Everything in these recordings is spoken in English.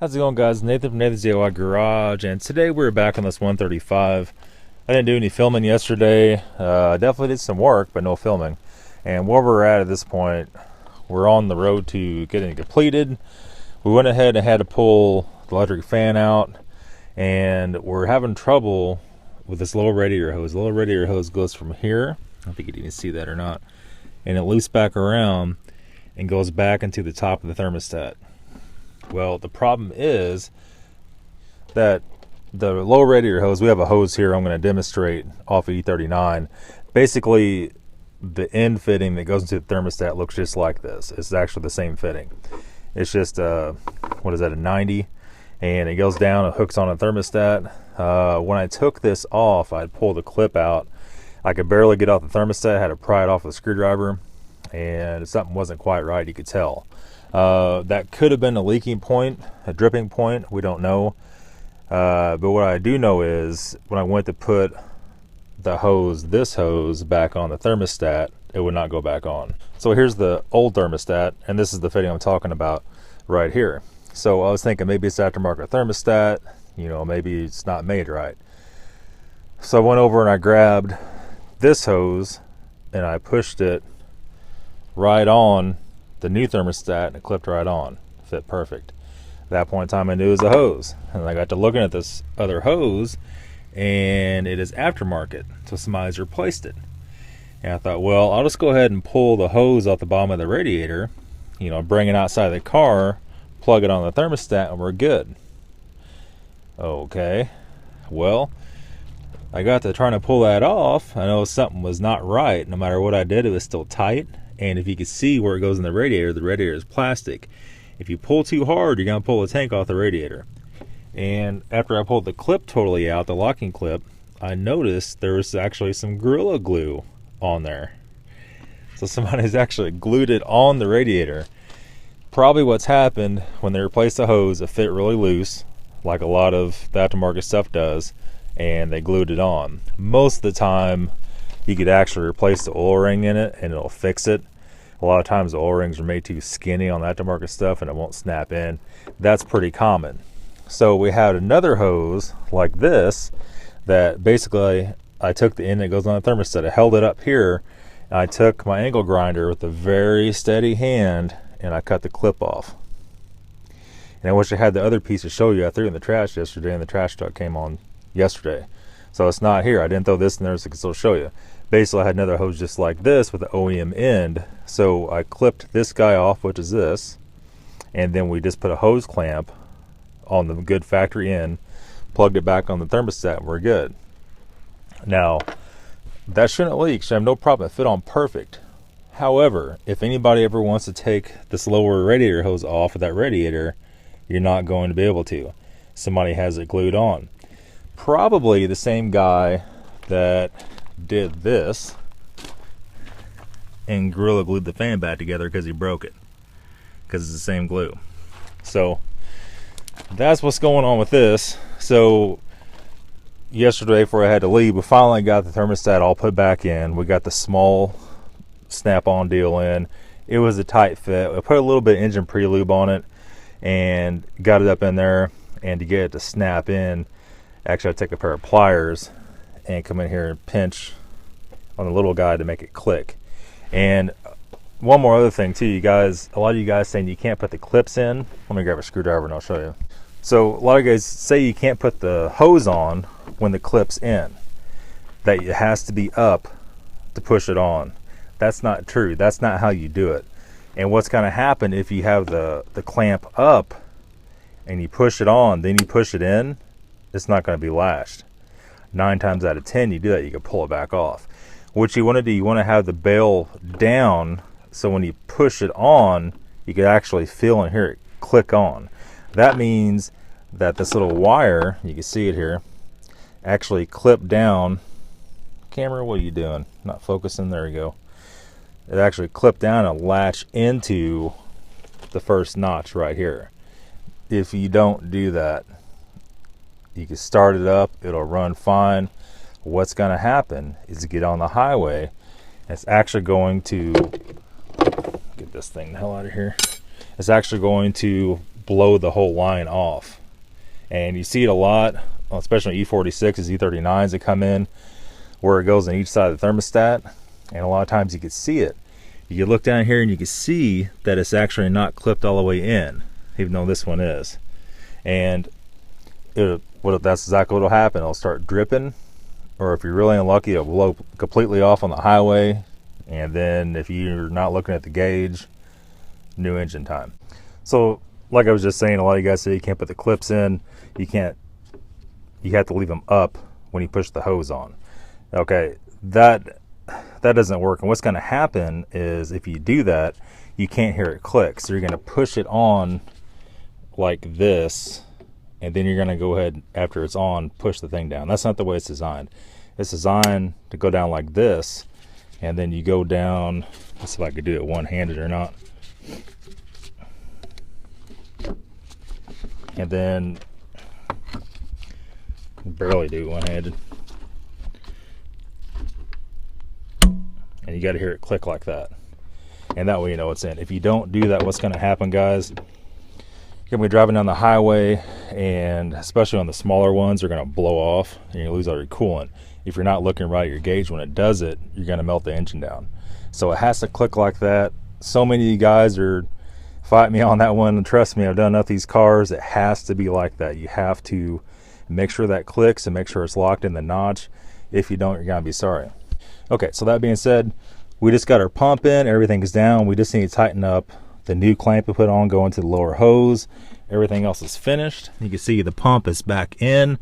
How's it going, guys? Nathan from Nathan's DIY Garage, and today we're back on this 135. I didn't do any filming yesterday. Definitely did some work, but no filming. And where we're at this point, we're on the road to getting it completed. We went ahead and had to pull the electric fan out, and we're having trouble with this little radiator hose. The little radiator hose goes from here, I don't think you can even see that or not, and it loops back around and goes back into the top of the thermostat. Well, the problem is that the low radiator hose, we have a hose here I'm going to demonstrate off of E39. Basically, the end fitting that goes into the thermostat looks just like this. It's actually the same fitting. It's just, what is that, a 90? And it goes down and hooks on a thermostat. When I took this off, I'd pull the clip out. I could barely get off the thermostat. I had to pry it off with a screwdriver, and something wasn't quite right, you could tell. That could have been a leaking point, a dripping point, we don't know. But what I do know is when I went to put the hose, this hose, back on the thermostat, it would not go back on. So here's the old thermostat, and this is the fitting I'm talking about right here. So I was thinking maybe it's aftermarket thermostat, you know, maybe it's not made right. So I went over and I grabbed this hose and I pushed it right on the new thermostat, and it clipped right on, fit perfect. At that point in time, I knew it was a hose, and I got to looking at this other hose, and it is aftermarket, so somebody's replaced it. And I thought, well, I'll just go ahead and pull the hose off the bottom of the radiator, you know, bring it outside the car, plug it on the thermostat, and we're good. Okay, well, I got to trying to pull that off. I know something was not right. No matter what I did, it was still tight. And if you can see where it goes in the radiator is plastic. If you pull too hard, you're going to pull the tank off the radiator. And after I pulled the clip totally out, the locking clip, I noticed there was actually some Gorilla Glue on there. So somebody's actually glued it on the radiator. Probably what's happened when they replaced the hose, it fit really loose, like a lot of the aftermarket stuff does, and they glued it on. Most of the time, you could actually replace the oil ring in it and it'll fix it. A lot of times the oil rings are made too skinny on the aftermarket stuff and it won't snap in. That's pretty common. So we had another hose like this that basically I took the end that goes on the thermostat. I held it up here, and I took my angle grinder with a very steady hand and I cut the clip off. And I wish I had the other piece to show you. I threw it in the trash yesterday and the trash truck came on yesterday. So it's not here. I didn't throw this in there so I can still show you. Basically, I had another hose just like this with the OEM end. So I clipped this guy off, which is this, and then we just put a hose clamp on the good factory end, plugged it back on the thermostat, and we're good. Now, that shouldn't leak. Should have no problem. It fit on perfect. However, if anybody ever wants to take this lower radiator hose off of that radiator, you're not going to be able to. Somebody has it glued on. Probably the same guy that did this and Gorilla glued the fan back together because he broke it, because it's the same glue. So that's what's going on with this. So yesterday, before I had to leave, we finally got the thermostat all put back in. We got the small snap-on deal in. It was a tight fit. I put a little bit of engine pre-lube on it and got it up in there. And to get it to snap in, actually I take a pair of pliers and come in here and pinch on the little guy to make it click. And one more other thing too, you guys, a lot of you guys saying you can't put the clips in. Let me grab a screwdriver and I'll show you. So a lot of guys say you can't put the hose on when the clip's in, that it has to be up to push it on. That's not true. That's not how you do it. And what's going to happen if you have the clamp up and you push it on, then you push it in, it's not going to be lashed. 9 times out of 10 you do that, you can pull it back off. What you want to do, you want to have the bail down so when you push it on, you can actually feel and hear it click on. That means that this little wire, you can see it here, actually clipped down. Camera, what are you doing? Not focusing, there you go. It actually clipped down and latch into the first notch right here. If you don't do that, you can start it up, it'll run fine. What's going to happen is you get on the highway, and it's actually going to get this thing the hell out of here. It's actually going to blow the whole line off. And you see it a lot, especially E46s, E39s that come in, where it goes on each side of the thermostat, and a lot of times you can see it. You can look down here and you can see that it's actually not clipped all the way in, even though this one is. And that's exactly what will happen. It'll start dripping, or if you're really unlucky, it'll blow completely off on the highway, and then if you're not looking at the gauge, new engine time. So like I was just saying, a lot of you guys say you can't put the clips in. You have to leave them up when you push the hose on. Okay, that doesn't work. And what's going to happen is if you do that, you can't hear it click. So you're going to push it on like this, and then you're going to go ahead, after it's on, push the thing down. That's not the way it's designed. It's designed to go down like this, and then you go down. Let's see if I could do it one-handed or not. And then barely do it one-handed. And you got to hear it click like that, and that way you know it's in. If you don't do that, what's going to happen, guys? You're going to be driving down the highway, and especially on the smaller ones, they're going to blow off, and you lose all your coolant. If you're not looking right at your gauge when it does it, you're going to melt the engine down. So it has to click like that. So many of you guys are fighting me on that one, and trust me, I've done enough of these cars. It has to be like that. You have to make sure that clicks and make sure it's locked in the notch. If you don't, you're going to be sorry. Okay, so that being said, we just got our pump in, everything is down. We just need to tighten up the new clamp we put on, go into the lower hose. Everything else is finished. You can see the pump is back in.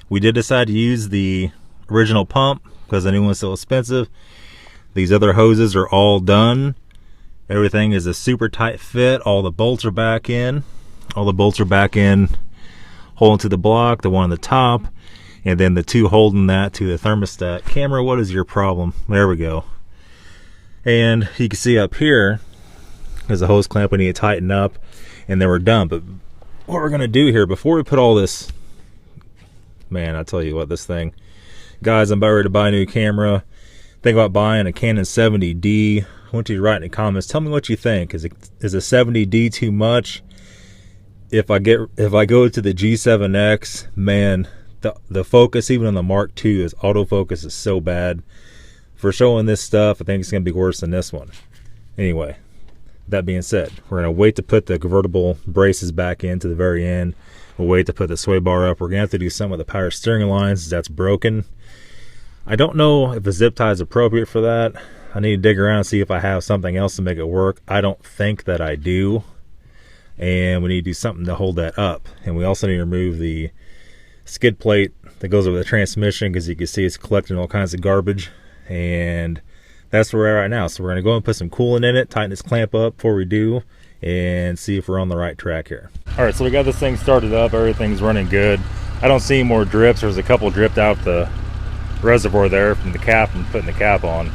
We did decide to use the original pump because the new one's so expensive. These other hoses are all done. Everything is a super tight fit. All the bolts are back in. All the bolts are back in, holding to the block, the one on the top, and then the two holding that to the thermostat. Camera, what is your problem? There we go. And you can see up here, there's a hose clamp we need to tighten up, and then we're done. But what we're gonna do here, before we put all this, man, I tell you what, this thing, guys, I'm about ready to buy a new camera. Think about buying a Canon 70D. I want you to write in the comments, tell me what you think. Is a 70D too much? If I go to the G7X, man, the focus, even on the Mark II, is autofocus is so bad. For showing this stuff, I think it's going to be worse than this one. Anyway, that being said, we're going to wait to put the convertible braces back in to the very end. We'll wait to put the sway bar up. We're going to have to do some of the power steering lines. That's broken. I don't know if a zip tie is appropriate for that. I need to dig around and see if I have something else to make it work. I don't think that I do. And we need to do something to hold that up. And we also need to remove the skid plate that goes over the transmission, because you can see it's collecting all kinds of garbage. And that's where we're at right now. So we're going to go and put some coolant in it, tighten this clamp up before we do, and see if we're on the right track here. All right, so we got this thing started up. Everything's running good. I don't see any more drips. There's a couple dripped out the reservoir there from the cap and putting the cap on.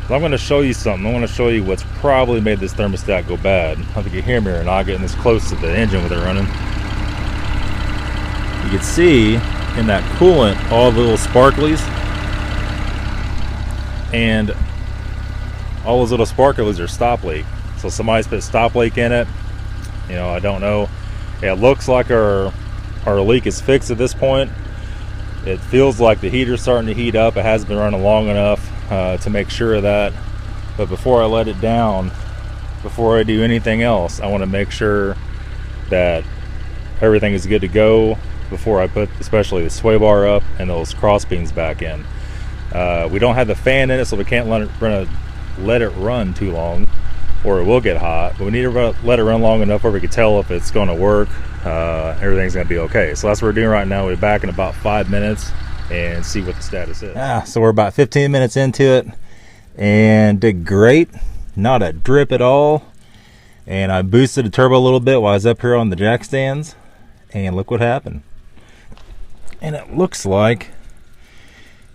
But I'm going to show you something. I want to show you what's probably made this thermostat go bad. I don't know if you can hear me or not, getting this close to the engine with it running. You can see in that coolant all the little sparklies, and all those little sparklies are stop leak. So somebody's put stop leak in it. You know, I don't know. It looks like our leak is fixed at this point. It feels like the heater's starting to heat up. It hasn't been running long enough to make sure of that. But before I let it down, before I do anything else, I want to make sure that everything is good to go before I put especially the sway bar up and those cross beams back in. We don't have the fan in it, so we can't let it run too long, or it will get hot. But we need to let it run long enough where we can tell if it's going to work. Everything's going to be okay. So that's what we're doing right now. We'll be back in about 5 minutes and see what the status is. So we're about 15 minutes into it, and did great. Not a drip at all. And I boosted the turbo a little bit while I was up here on the jack stands, and look what happened. And it looks like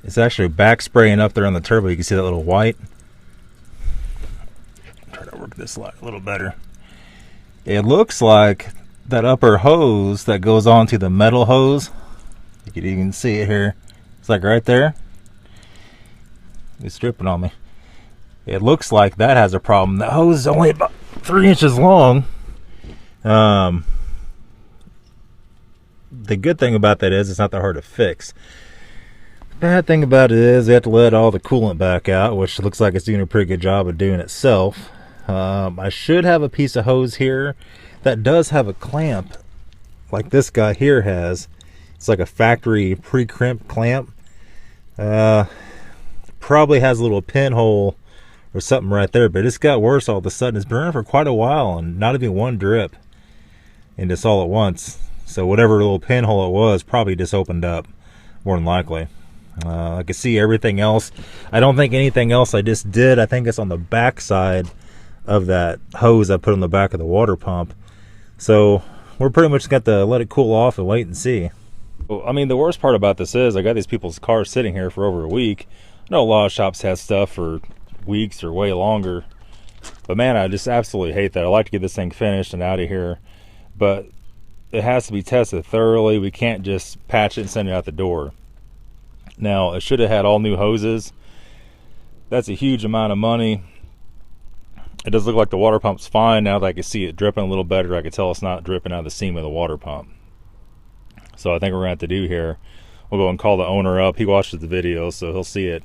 it's actually back spraying up there on the turbo. You can see that little white. Try to work this light a little better. It looks like that upper hose that goes onto the metal hose, you can even see it here. It's like right there. It's dripping on me. It looks like that has a problem. The hose is only about 3 inches long. the good thing about that is it's not that hard to fix. Bad thing about it is they have to let all the coolant back out, which looks like it's doing a pretty good job of doing itself. I should have a piece of hose here that does have a clamp like this guy here has. It's like a factory pre-crimped clamp. Probably has a little pinhole or something right there, but it's got worse all of a sudden. It's been running for quite a while and not even one drip, and just all at once. So whatever little pinhole it was probably just opened up, more than likely. I can see everything else. I don't think anything else I just did. I think it's on the back side of that hose I put on the back of the water pump. So we're pretty much got to let it cool off and wait and see. Well, I mean, the worst part about this is I got these people's cars sitting here for over a week. I know a lot of shops have stuff for weeks or way longer, but man, I just absolutely hate that. I like to get this thing finished and out of here, but it has to be tested thoroughly. We can't just patch it and send it out the door. Now, it should have had all new hoses. That's a huge amount of money. It does look like the water pump's fine now that I can see it dripping a little better. I can tell it's not dripping out of the seam of the water pump. So I think we're gonna have to do here, we'll go and call the owner up. He watches the video, so he'll see it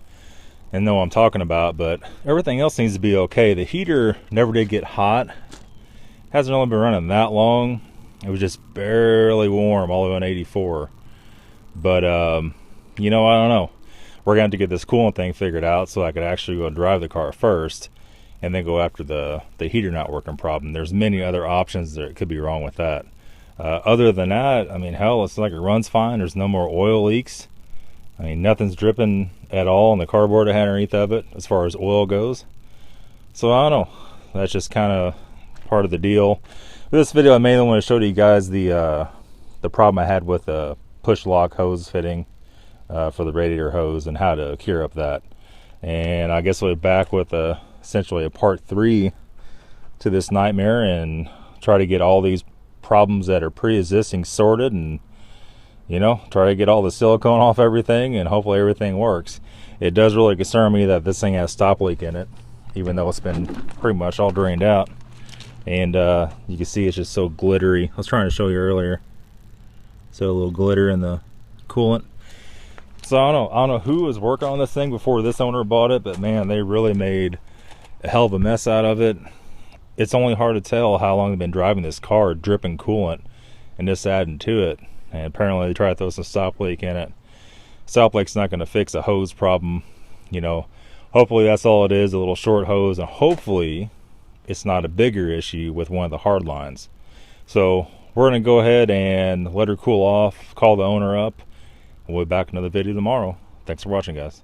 and know what I'm talking about. But everything else needs to be okay. The heater never did get hot. Hasn't only been running that long. It was just barely warm all the way on 84. But you know, I don't know. We're going to have to get this coolant thing figured out so I could actually go and drive the car first and then go after the heater not working problem. There's many other options that could be wrong with that. Other than that, I mean, hell, it's like it runs fine. There's no more oil leaks. I mean, nothing's dripping at all on the cardboard I had underneath of it as far as oil goes. So I don't know. That's just kind of part of the deal. For this video, I mainly want to show you guys the problem I had with the push lock hose fitting for the radiator hose and how to cure up that. And I guess we'll be back with essentially a part 3 to this nightmare and try to get all these problems that are pre-existing sorted, and you know, try to get all the silicone off everything and hopefully everything works. It does really concern me that this thing has stop leak in it, even though it's been pretty much all drained out. And you can see it's just so glittery. I was trying to show you earlier. So a little glitter in the coolant. So I don't know who was working on this thing before this owner bought it, but man, they really made a hell of a mess out of it. It's only hard to tell how long they've been driving this car, dripping coolant and just adding to it. And apparently they tried to throw some stop leak in it. Stop leak's not going to fix a hose problem, you know. Hopefully that's all it is, a little short hose, and hopefully it's not a bigger issue with one of the hard lines. So we're going to go ahead and let her cool off, call the owner up, and we'll be back in another video tomorrow. Thanks for watching, guys.